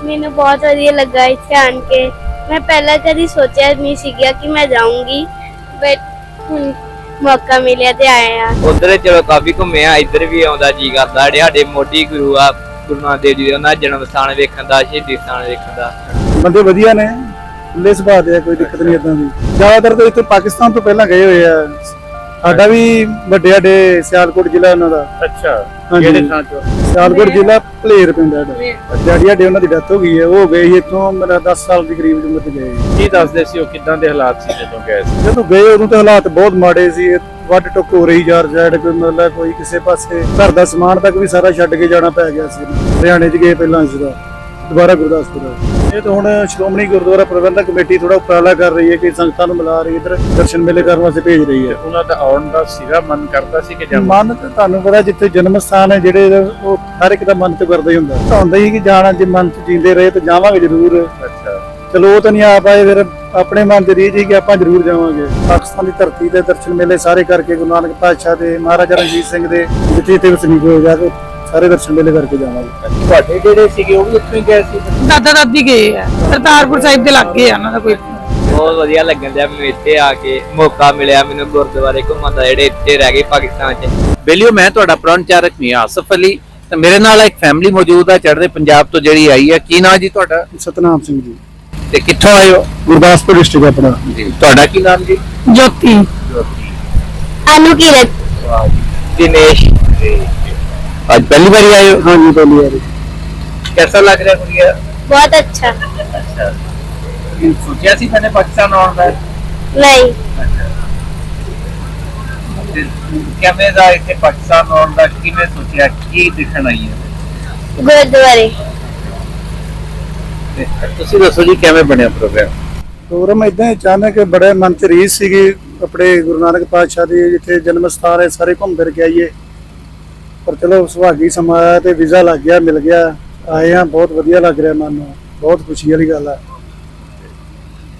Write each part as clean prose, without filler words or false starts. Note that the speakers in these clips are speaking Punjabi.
ਮੈਨੂੰ ਬਹੁਤ ਵਧੀਆ ਲੱਗਾ ਇੱਥੇ ਆਣ ਕੇ। ਮੈਂ ਪਹਿਲਾਂ ਕਦੀ ਸੋਚਿਆ ਨਹੀਂ ਸੀਗਾ ਕਿ ਮੈਂ ਜਾਊਂਗੀ, ਬਟ ਹੁਣ ਮੌਕਾ ਮਿਲਿਆ ਤੇ ਆਏ ਆ। ਉਧਰ ਚਲੋ ਕਾਫੀ ਘੁੰਮੇ ਆ, ਇੱਧਰ ਵੀ ਆਉਂਦਾ ਜੀ ਕਰਦਾ। ਸਾਡੇ ਮੋਢੀ ਗੁਰੂ ਆ ਗੁਰੂ ਨਾਨਕ ਦੇਵ ਜੀ ਦੇ, ਉਹਨਾਂ ਜਨਮ ਸਥਾਨ ਵੇਖਣ ਦਾ, ਸ਼ਹੀਦੀ ਸਥਾਨ ਵੇਖਣ ਦਾ। ਬੰਦੇ ਵਧੀਆ ਨੇ, ਖੁੱਲੇ ਸੁਭਾਅ ਦੇ ਆ, ਕੋਈ ਦਿੱਕਤ ਨਹੀਂ ਇਦਾਂ ਦੀ। ਜ਼ਿਆਦਾਤਰ ਤਾਂ ਇੱਥੇ ਪਾਕਿਸਤਾਨ ਤੋਂ ਪਹਿਲਾਂ ਗਏ ਹੋਏ ਆ। ਸਾਡਾ ਵੀ ਵੱਡੇ ਸਿਆਲਕੋਟ ਜ਼ਿਲ੍ਹਾ ਉਹਨਾਂ ਦਾ। ਅੱਛਾ, ਹਾਂਜੀ। ਕਿਹੜੇ ਥਾਂ ਚੋਂ? ਸਿਆਲਕੋਟ ਜ਼ਿਲ੍ਹਾ ਭਲੇਰ ਪਿੰਡ ਹੈ ਸਾਡਾ। ਡੈਡੀ ਸਾਡੇ ਉਹਨਾਂ ਦੀ ਡੈਥ ਹੋ ਗਈ ਹੈ, ਉਹ ਗਏ ਸੀ ਇੱਥੋਂ ਮੇਰਾ 10 ਸਾਲ ਦੀ ਕਰੀਬ ਉਮਰ 'ਚ ਗਏ। ਕੀ ਦੱਸਦੇ ਸੀ ਉਹ, ਕਿੱਦਾਂ ਦੇ ਹਾਲਾਤ ਸੀ ਜਦੋਂ ਗਏ ਸੀ? ਜਦੋਂ ਗਏ ਉਦੋਂ ਤਾਂ ਹਾਲਾਤ ਬਹੁਤ ਮਾੜੇ ਸੀ। ਵੱਢ ਟੁੱਕ ਹੋ ਰਹੀ ਯਾਰ ਸਾਈਡ, ਕੋਈ ਮਤਲਬ ਕੋਈ ਕਿਸੇ ਪਾਸੇ ਘਰ ਦਾ ਸਮਾਨ ਤੱਕ ਵੀ ਸਾਰਾ ਛੱਡ ਕੇ ਜਾਣਾ ਪੈ ਗਿਆ ਸੀ। ਹਰਿਆਣੇ 'ਚ ਗਏ ਪਹਿਲਾਂ ਸੀਗਾ, ਦੁਬਾਰਾ ਗੁਰਦਾਸਪੁਰ। ਇਹ ਤਾਂ ਹੁਣ ਸ਼੍ਰੋਮਣੀ ਗੁਰਦੁਆਰਾ ਪ੍ਰਬੰਧਕ ਕਮੇਟੀ ਥੋੜਾ ਉਪਰਾਲਾ ਕਰ ਰਹੀ ਹੈ ਕਿ ਸੰਗਤਾਂ ਨੂੰ ਮਿਲਾ ਰਹੀ, ਇੱਧਰ ਦਰਸ਼ਨ ਮੇਲੇ ਕਰਨ ਵਾਸਤੇ ਭੇਜ ਰਹੀ ਹੈ। ਉਹਨਾਂ ਦਾ ਆਉਣ ਦਾ ਸੀਗਾ ਮਨ ਕਰਦਾ ਸੀ ਕਿ ਜਾਣਾ? ਮਨ ਤਾਂ ਤੁਹਾਨੂੰ ਪਤਾ, ਜਿੱਥੇ ਜਨਮ ਸਥਾਨ ਹੈ ਜਿਹੜੇ, ਉਹ ਹਰ ਇੱਕ ਦਾ ਮਨ ਤੇ ਕਰਦਾ ਹੀ ਹੁੰਦਾ। ਤਾਂ ਹੁੰਦਾ ਹੀ ਕਿ ਜਾਣਾ, ਜੇ ਮਨ ਚ ਜੀਂਦੇ ਰਹੇ ਤਾਂ ਜਾਵਾਂਗੇ ਜ਼ਰੂਰ। ਅੱਛਾ, ਚਲੋ ਉਹ ਤਾਂ ਨਹੀਂ ਆ ਪਾਏ, ਫਿਰ ਆਪਣੇ ਮਨ ਦੀ ਰੀਝ ਸੀ ਕਿ ਆਪਾਂ ਜ਼ਰੂਰ ਜਾਵਾਂਗੇ। ਪਾਕਿਸਤਾਨ ਦੀ ਧਰਤੀ ਤੇ ਦਰਸ਼ਨ ਮੇਲੇ ਸਾਰੇ ਕਰਕੇ, ਗੁਰੂ ਨਾਨਕ ਪਾਤਸ਼ਾਹ ਦੇ, ਮਹਾਰਾਜਾ ਰਣਜੀਤ ਸਿੰਘ ਦੇ ਜਿੱਥੇ ਤੇ ਵਸਨੀਕ ਹੋਏ ਜਾ ਕੇ ਸਾਰੇ ਦਰਸ਼ਨ ਮੇਲੇ ਕਰਕੇ ਜਾਵਾਂਗੇ। ਤੁਹਾਡੇ ਜਿਹੜੇ ਸੀਗੇ ਉਹ ਵੀ ਇੱਥੋਂ ਹੀ ਗਏ ਸੀ? ਦਾਦਾ ਦਾਦੀ ਗਏ ਆ, ਕਰਤਾਰਪੁਰ ਸਾਹਿਬ ਦੇ ਲਾਗੇ ਆ ਉਹਨਾਂ ਦਾ। ਕੋਈ ਬਹੁਤ ਵਧੀਆ ਲੱਗਣ ਡਿਆ ਮੈਨੂੰ ਇੱਥੇ ਆ ਕੇ। ਮੌਕਾ ਮਿਲਿਆ ਮੈਨੂੰ ਗੁਰਦੁਆਰੇ ਘੁੰਮਣ ਦਾ ਜਿਹੜੇ ਇੱਥੇ ਰਹਿ ਗਏ ਪਾਕਿਸਤਾਨ 'ਚ। ਬੇਲੀਓ, ਮੈਂ ਤੁਹਾਡਾ ਪ੍ਰੋਨਚਾਰਕ ਮੀਆਂ ਆਸਫ ਅਲੀ ਤੇ ਮੇਰੇ ਨਾਲ ਇੱਕ ਫੈਮਿਲੀ ਮੌਜੂਦ ਆ ਚੜ੍ਹਦੇ ਪੰਜਾਬ ਤੋਂ, ਜਿਹੜੀ ਆਈ ਹੈ। ਕੀ ਨਾਂ ਜੀ ਤੁਹਾਡਾ? ਸਤਨਾਮ ਸਿੰਘ ਜੀ। ਤੇ ਕਿੱਥੋਂ ਆਏ ਹੋ? ਗੁਰਦਾਸਪੁਰ ਡਿਸਟ੍ਰਿਕਟ ਆਪਣਾ ਜੀ। ਤੁਹਾਡਾ ਕੀ ਨਾਮ ਜੀ? ਜੋਤੀ। ਅਨੂ ਕੀਰਤ। ਦਿਨੇਸ਼। आज पहली बार आए हो? हाँ जी, पहली बार। कैसा लग रहा है गुड़िया? बहुत अच्छा। अच्छा, सोचा सी मैंने पाकिस्तान आना है? नहीं। ਕਿਵੇਂ ਦਾ ਇੱਥੇ ਪਾਕਿਸਤਾਨ ਆਉਣ ਦਾ ਕਿਵੇਂ ਸੋਚਿਆ, ਕੀ ਦਿਖਣ ਆਈ ਹੈ? गुरुद्वारे। ਤੁਸੀਂ ਦੱਸੋ ਜੀ, ਕਿਵੇਂ ਬਣਿਆ ਪ੍ਰੋਗਰਾਮ ਇਦਾਂ ਹੀ ਅਚਾਨਕ ਬੜੇ ਮਨ ਚ ਰੀਝ ਸੀਗੀ, ਆਪਣੇ ਗੁਰੂ ਨਾਨਕ ਪਾਤਸ਼ਾਹ ਦੀ ਜਿੱਥੇ ਜਨਮ ਸਥਾਨ ਹੈ, ਸਾਰੇ ਘੁੰਮ ਫਿਰ ਕੇ ਆਈਏ। ਪਰ ਚਲੋ ਸੁਹਾਗੀ ਸਮਾਂ ਆਇਆ ਤੇ ਵੀਜ਼ਾ ਲੱਗ ਗਿਆ, ਮਿਲ ਗਿਆ, ਆਏ ਆ। ਬਹੁਤ ਵਧੀਆ ਲੱਗ ਰਿਹਾ ਮਨ ਨੂੰ, ਬਹੁਤ ਖੁਸ਼ੀ ਵਾਲੀ ਗੱਲ ਆ।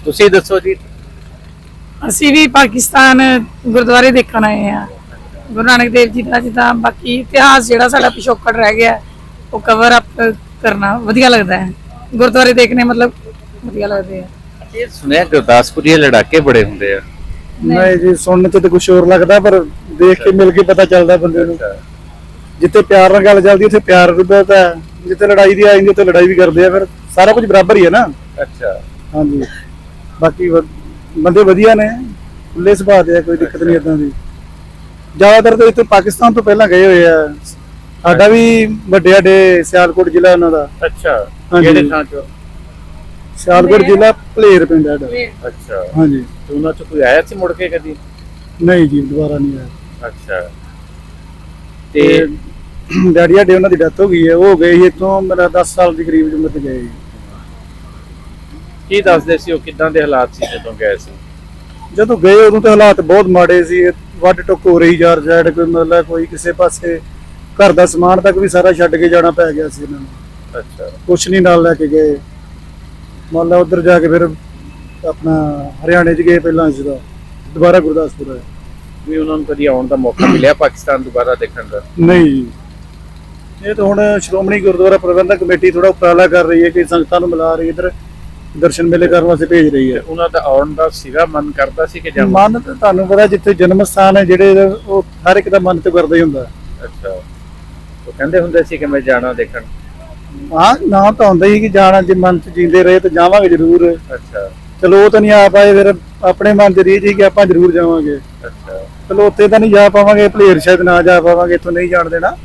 ਤੁਸੀਂ ਦੱਸੋ ਜੀ। ਅਸੀਂ ਵੀ ਪਾਕਿਸਤਾਨ ਗੁਰਦੁਆਰੇ ਦੇਖਣ ਆਏ ਆ। ਗੁਰੂ ਨਾਨਕ ਦੇਵ ਜੀ ਦਾ ਜਿੱਦਾਂ ਬਾਕੀ ਇਤਿਹਾਸ ਜਿਹੜਾ ਸਾਡਾ ਪਿਛੋਕੜ ਰਹਿ ਗਿਆ, ਉਹ ਕਵਰ ਅਪ ਕਰਨਾ ਵਧੀਆ ਲੱਗਦਾ ਹੈ। ਗੁਰਦੁਆਰੇ ਦੇਖਣੇ ਮਤਲਬ ਵਧੀਆ ਲੱਗਦੇ ਆ। ਇਹ ਸੁਣਿਆ ਗੁਰਦਾਸਪੁਰੀ ਲੜਾਕੇ ਬੜੇ ਹੁੰਦੇ ਆ। ਨਹੀਂ ਜੀ, ਸੁਣਨ ਚ ਤਾਂ ਕੁਝ ਹੋਰ ਲੱਗਦਾ, ਪਰ ਦੇਖ ਕੇ ਮਿਲ ਕੇ ਪਤਾ ਚੱਲਦਾ ਬੰਦੇ ਨੂੰ। ਜਿੱਥੇ ਪਿਆਰ ਨਾਲ ਗੱਲ ਚੱਲਦੀ ਉੱਥੇ ਪਿਆਰ ਵੀ ਬਹੁਤ ਹੈ, ਜਿੱਥੇ ਲੜਾਈ ਦੀ ਆ ਜਾਂਦੀ ਉੱਥੇ ਲੜਾਈ ਵੀ ਕਰਦੇ ਆ। ਫਿਰ ਸਾਰਾ ਕੁਝ ਬਰਾਬਰ ਹੀ ਹੈ ਨਾ। ਅੱਛਾ, ਹਾਂਜੀ। ਬਾਕੀ ਬੰਦੇ ਵਧੀਆ ਨੇ, ਖੁੱਲੇ ਸੁਭਾਅ ਦੇ ਆ, ਕੋਈ ਦਿੱਕਤ ਨਹੀਂ ਇਦਾਂ ਦੀ। ਜ਼ਿਆਦਾਤਰ ਤਾਂ ਇੱਥੇ ਪਾਕਿਸਤਾਨ ਤੋਂ ਪਹਿਲਾਂ ਗਏ ਹੋਏ ਆ। ਸਾਡਾ ਵੀ ਵੱਡੇ ਸਿਆਲਕੋਟ ਜ਼ਿਲ੍ਹਾ ਉਹਨਾਂ ਦਾ। ਅੱਛਾ, ਹਾਂਜੀ। ਕਿਹੜੇ ਥਾਂ ਚੋਂ? ਸਿਆਲਕੋਟ ਜ਼ਿਲ੍ਹਾ ਭਲੇਰ ਪਿੰਡ ਹੈ ਸਾਡਾ। ਅੱਛਾ, ਹਾਂਜੀ। ਤੇ ਉਹਨਾਂ ਚ ਕੋਈ ਆਇਆ ਸੀ ਮੁੜ ਕੇ ਕਦੀ? ਨਹੀਂ ਜੀ, ਦੁਬਾਰਾ ਨਹੀਂ ਆਇਆ। ਅੱਛਾ, ਤੇ ਡੈਡੀ ਸਾਡੇ ਉਹਨਾਂ ਦੀ ਡੈਥ ਹੋ ਗਈ ਹੈ, ਉਹ ਗਏ ਸੀ ਇੱਥੋਂ ਮੇਰਾ 10 ਸਾਲ ਦੀ ਕਰੀਬ ਉਮਰ 'ਚ ਗਏ। ਕੀ ਦੱਸਦੇ ਸੀ ਉਹ, ਕਿੱਦਾਂ ਦੇ ਹਾਲਾਤ ਸੀ ਜਦੋਂ ਗਏ ਸੀ? ਜਦੋਂ ਗਏ ਉਦੋਂ ਤਾਂ ਹਾਲਾਤ ਬਹੁਤ ਮਾੜੇ ਸੀ। ਵੱਢ ਟੁੱਕ ਹੋ ਰਹੀ ਯਾਰ ਸਾਈਡ, ਕੋਈ ਮਤਲਬ ਕੋਈ ਕਿਸੇ ਪਾਸੇ ਘਰ ਦਾ ਸਮਾਨ ਤੱਕ ਵੀ ਸਾਰਾ ਛੱਡ ਕੇ ਜਾਣਾ ਪੈ ਗਿਆ ਸੀ ਇਹਨਾਂ ਨੂੰ। ਅੱਛਾ, ਕੁਛ ਨਹੀਂ ਨਾਲ ਲੈ ਕੇ ਗਏ। ਮੰਨ ਲਾ ਉੱਧਰ ਜਾ ਕੇ ਫਿਰ ਆਪਣਾ ਹਰਿਆਣੇ 'ਚ ਗਏ ਪਹਿਲਾਂ ਸੀਗਾ, ਦੁਬਾਰਾ ਗੁਰਦਾਸਪੁਰ ਆਏ। ਵੀ ਉਹਨਾਂ ਨੂੰ ਕਦੀ ਆਉਣ ਦਾ ਮੌਕਾ ਮਿਲਿਆ ਪਾਕਿਸਤਾਨ ਦੁਬਾਰਾ ਦੇਖਣ ਦਾ? ਨਹੀਂ ਜੀ, ਇਹ ਤਾਂ ਹੁਣ ਸ਼੍ਰੋਮਣੀ ਗੁਰਦੁਆਰਾ ਪ੍ਰਬੰਧਕ ਕਮੇਟੀ ਥੋੜਾ ਉਪਰਾਲਾ ਕਰ ਰਹੀ ਹੈ ਕਿ ਸੰਗਤਾਂ ਨੂੰ ਮਿਲਾ ਰਹੀ, ਇੱਧਰ ਦਰਸ਼ਨ ਮੇਲੇ ਕਰਨ ਵਾਸਤੇ ਭੇਜ ਰਹੀ ਹੈ। ਉਹਨਾਂ ਦਾ ਆਉਣ ਦਾ ਸੀਗਾ ਮਨ ਕਰਦਾ ਸੀ ਕਿ ਜਾਣਾ? ਮਨ ਤਾਂ ਤੁਹਾਨੂੰ ਪਤਾ, ਜਿੱਥੇ ਜਨਮ ਸਥਾਨ ਹੈ ਜਿਹੜੇ, ਉਹ ਹਰ ਇੱਕ ਦਾ ਮਨ ਤੇ ਕਰਦਾ ਹੀ ਹੁੰਦਾ। ਅੱਛਾ, ਉਹ ਕਹਿੰਦੇ ਹੁੰਦੇ ਸੀ ਕਿ ਮੈਂ ਜਾਣਾ ਦੇਖਣ? ਹਾਂ, ਨਾ ਤਾਂ ਹੁੰਦਾ ਹੀ ਕਿ ਜਾਣਾ, ਜੇ ਮਨ ਚ ਜੀਂਦੇ ਰਹੇ ਤਾਂ ਜਾਵਾਂਗੇ ਜ਼ਰੂਰ। ਅੱਛਾ, ਚਲੋ ਉਹ ਤਾਂ ਨਹੀਂ ਆ ਪਾਏ, ਫਿਰ ਆਪਣੇ ਮਨ ਦੀ ਰੀਝ ਸੀ ਕਿ ਆਪਾਂ ਜ਼ਰੂਰ ਜਾਵਾਂਗੇ। ਅੱਛਾ, ਚਲੋ ਉੱਥੇ ਤਾਂ ਨਹੀਂ ਜਾ ਪਾਵਾਂਗੇ, ਭਲੇਰ ਸ਼ਾਇਦ ਨਾ ਜਾ ਪਾਵਾਂਗੇ, ਇੱਥੋਂ ਨਹੀਂ ਜਾਣ ਦੇਣਾ।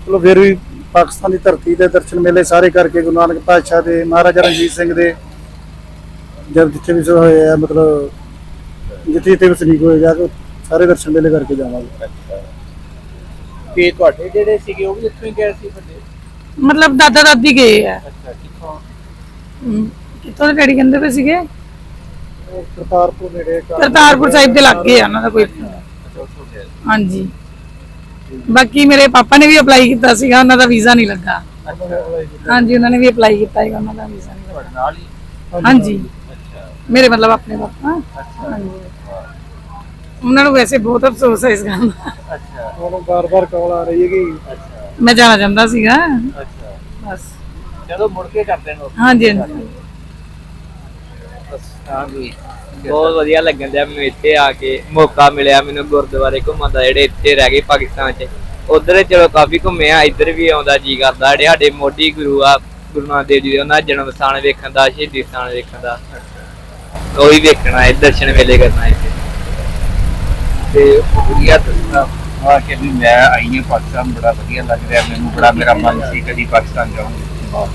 ਚਲੋ ਫਿਰ ਵੀ ਪਾਕਿਸਤਾਨ ਦੀ ਧਰਤੀ ਤੇ ਦਰਸ਼ਨ ਮੇਲੇ ਸਾਰੇ ਕਰਕੇ, ਗੁਰੂ ਨਾਨਕ ਪਾਤਸ਼ਾਹ ਦੇ, ਮਹਾਰਾਜਾ ਰਣਜੀਤ ਸਿੰਘ ਦੇ ਜਦ ਜਿੱਥੇ ਵੀ ਹੋਏ ਆ, ਮਤਲਬ ਜਿੱਥੇ ਵਸਨੀਕ ਹੋਏ ਜਾ ਕੇ ਸਾਰੇ ਦਰਸ਼ਨ ਮੇਲੇ ਕਰਕੇ ਜਾਵਾਂਗੇ। ਅੱਛਾ। ਤੇ ਤੁਹਾਡੇ ਜਿਹੜੇ ਸੀਗੇ ਉਹ ਵੀ ਇੱਥੋਂ ਹੀ ਗਏ ਸੀ ਵੱਡੇ? ਮਤਲਬ ਦਾਦਾ ਦਾਦੀ ਗਏ ਆ। ਅੱਛਾ, ਕਿੱਥੋਂ? ਕਿੱਥੋਂ ਦੇ ਡੈਡੀ ਕਹਿੰਦੇ ਪਏ ਸੀਗੇ? ਕਰਤਾਰਪੁਰ ਨੇੜੇ, ਕਰਤਾਰਪੁਰ ਸਾਹਿਬ ਦੇ ਲਾਗੇ ਆ ਉਹਨਾਂ ਦਾ। ਕੋਈ ਹਾਂਜੀ। ਬਾਕੀ ਮੇਰੇ ਪਾਪਾ ਨੇ ਵੀ ਅਪਲਾਈ ਕੀਤਾ ਸੀਗਾ, ਉਹਨਾਂ ਦਾ ਵੀਜ਼ਾ ਨਹੀਂ ਲੱਗਾ। ਹਾਂਜੀ, ਉਹਨਾਂ ਨੇ ਵੀ ਅਪਲਾਈ ਕੀਤਾ ਹੈਗਾ, ਉਹਨਾਂ ਦਾ ਵੀਜ਼ਾ ਨਹੀਂ ਲੱਗਾ। ਨਾਲ ਹੀ? ਹਾਂਜੀ, ਅੱਛਾ, ਮੇਰੇ ਮਤਲਬ ਆਪਣੇ ਪਾਪਾ। ਹਾਂਜੀ, ਉਹਨਾਂ ਨੂੰ ਵੈਸੇ ਬਹੁਤ ਅਫਸੋਸ ਹੈ ਇਸ ਗੱਲ ਦਾ। ਅੱਛਾ, ਉਹਨੂੰ ਬਾਰ-ਬਾਰ ਕਾਲ ਆ ਰਹੀ ਹੈ ਕਿ ਮੈਂ ਜਾਣਾ ਚਾਹੁੰਦਾ ਸੀਗਾ। ਅੱਛਾ, ਬਸ। ਅੱਛਾ। ਜਦੋਂ ਮੁੜ ਕੇ ਕਰਦੇ ਨੇ ਹਾਂਜੀ ਹਾਂਜੀ ਹਾਂਜੀ ਬਹੁਤ ਵਧੀਆ ਲੱਗਣ ਦਿਆ ਮੈਨੂੰ ਇੱਥੇ ਆ ਕੇ ਮੌਕਾ ਮਿਲਿਆ ਮੈਨੂੰ ਗੁਰਦੁਆਰੇ ਘੁੰਮਣ ਦਾ ਜਿਹੜੇ ਇੱਥੇ ਰਹਿ ਗਏ ਪਾਕਿਸਤਾਨ 'ਚ। ਉਧਰ ਚਲੋ ਕਾਫੀ ਘੁੰਮੇ ਆ, ਇੱਧਰ ਵੀ ਆਉਂਦਾ ਜੀ ਕਰਦਾ। ਜਿਹੜੇ ਸਾਡੇ ਮੋਢੀ ਗੁਰੂ ਆ ਗੁਰੂ ਨਾਨਕ ਦੇਵ ਜੀ ਦੇ, ਉਹਨਾਂ ਦਾ ਜਨਮ ਸਥਾਨ ਵੇਖਣ ਦਾ, ਸ਼ਹੀਦੀ ਸਥਾਨ ਵੇਖਣ ਦਾ, ਉਹੀ ਵੇਖਣਾ ਹੈ, ਦਰਸ਼ਨ ਵੇਲੇ ਕਰਨਾ ਇੱਥੇ। ਤੇ ਵਧੀਆ ਦੱਸਣਾ ਆ ਕਿ ਵੀ ਮੈਂ ਆਈ ਹਾਂ ਪਾਕਿਸਤਾਨ, ਬੜਾ ਵਧੀਆ ਲੱਗ ਰਿਹਾ ਮੈਨੂੰ, ਬੜਾ ਮੇਰਾ ਮਨ ਸੀ ਕਦੀ ਪਾਕਿਸਤਾਨ ਜਾਊਂ।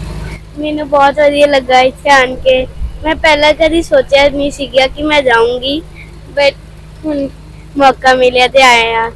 ਮੈਨੂੰ ਬਹੁਤ ਵਧੀਆ ਲੱਗਾ ਇੱਥੇ ਆਣ ਕੇ। ਮੈਂ ਪਹਿਲਾਂ ਕਦੀ ਸੋਚਿਆ ਨਹੀਂ ਸੀਗਾ ਕਿ ਮੈਂ ਜਾਊਂਗੀ, ਬਟ ਹੁਣ ਮੌਕਾ ਮਿਲਿਆ ਤੇ ਆਏ ਆ।